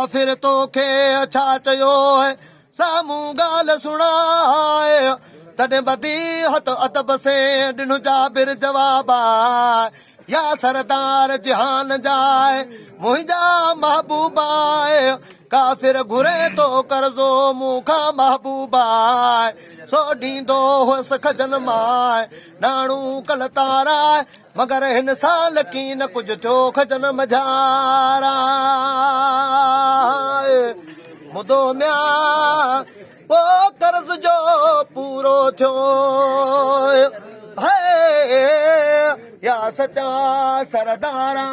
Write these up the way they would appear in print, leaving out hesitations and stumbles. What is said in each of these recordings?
काफ़िर तोखे छा चयो साम्हूं ॻाल्हि सुणाए तॾहिं बदी हथ अदब से ॾिनो जाबिर जवाब या सरदार जहान जाए मुंहिंजा महबूबा काफ़िर घुरे तो कर्ज़ो मूंखां महबूबा सो ॾींदो हुअसि खजन माए नाणू कल तारा मगर हिन साल की न कुझु थियो खजन मझारा मुदो म्या पोइ कर्ज़ जो पूरो थियो या सचा सरदारा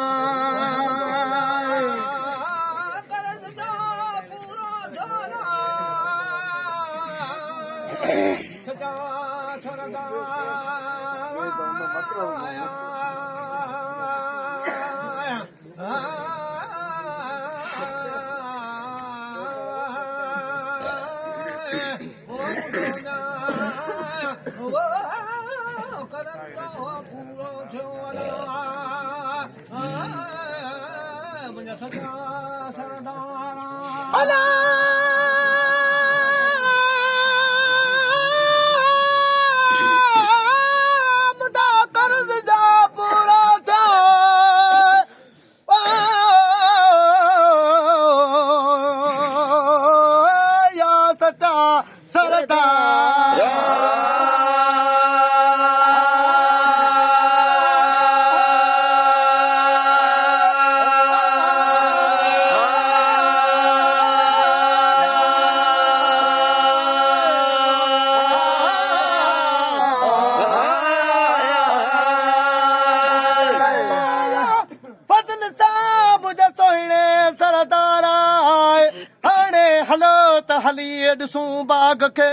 हली ॾिसूं बाग खे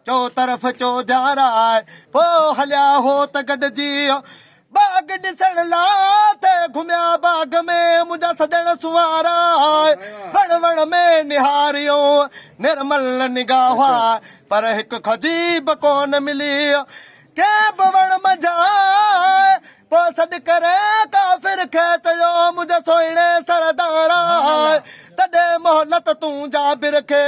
चो तरफ़ चो ध्यारा पोइ हलिया हो त गॾिजी बाग ॾिसण लाइ घुमिया बाग में मुंहिंजा सजण सुवारा वण वण में निहारियो निर्मल निगाह पर हिकु खजीब कोन मिली कंहिं बि वण मझाए पोइ सॾु करे काफ़िर खे चयो मुंहिंजे सोहिणे सरदारा तॾहिं मोहलत तूं जाबिर खे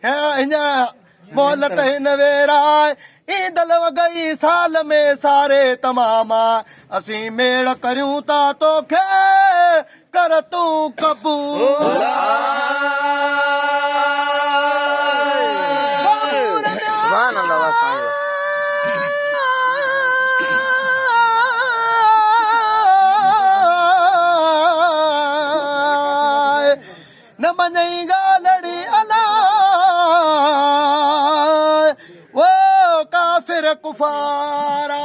हीअं मोहलत हिन वेराए ईदल वगई साल में सारे तमामा असीं मेड़ करियूं था तोखे कर तूं कबूल न मञई ॻाल्हि अला वो काफ़िर कुफारा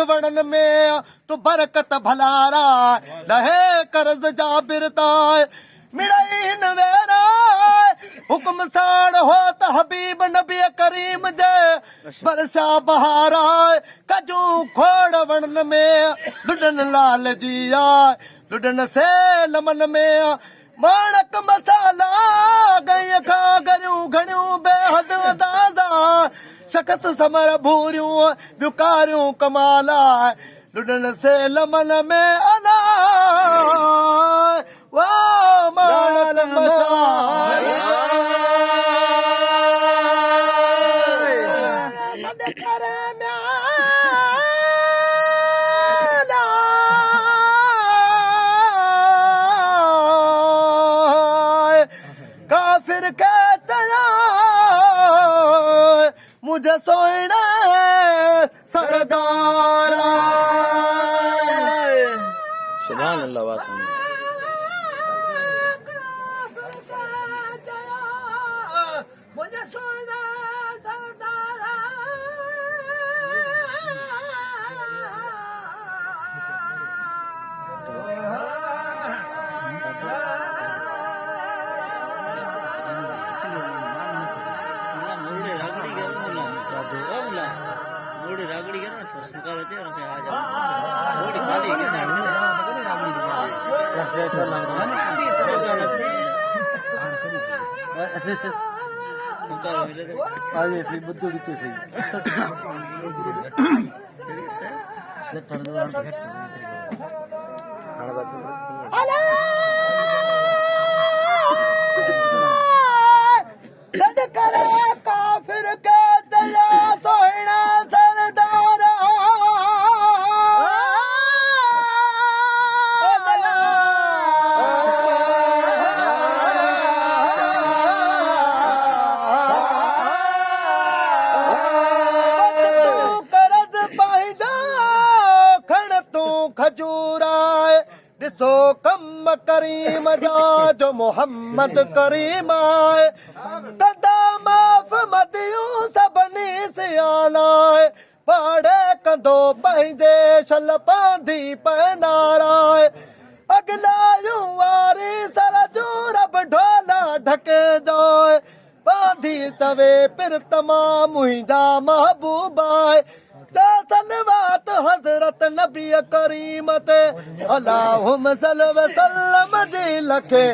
वणन में तू बरकत भलारा लहे कर्ज जाबिरता मिड़ई हिन वेरा हुक्म साण हो त हबीब नबी करीम जे बरसा बहारा कजू खोड़ वणन में लुडन लाल जी लुडन से लमन में माणक मसाला गई खा गरियूं घणियूं बेहद दादा शख़्स समर भूरियूं बिकारियूं कमाला लुडन से लमन में अला वाह माणक मसाला काफिर कहता मुझे सोना सरदार सुभान अल्लाह वासम मुझे सोना सरदार रागड़ी के ना सुकार होते हैं आ जा थोड़ी खाली के ना आगे से बुद्धू कितने सही काफिर के दया सोना सरदार करद पाईंदा खण तूं खजूराए ॾिसो कम करीम जा जो मोहम्मद करीम आहे तदा माफ़ मदियूं सभिनी सियालाए पाड़े कंदो पंहिंजे शल पांधी पहनाराए अगलायूं वारी सर जूं रब ढोला ढके दोए पांधी तवे पिर तमाम मुंहिंजा महबूब आहे सलवात हज़रत नबी करीम ते अल्लाहुम्मा सल्लि व सल्लम जी लखे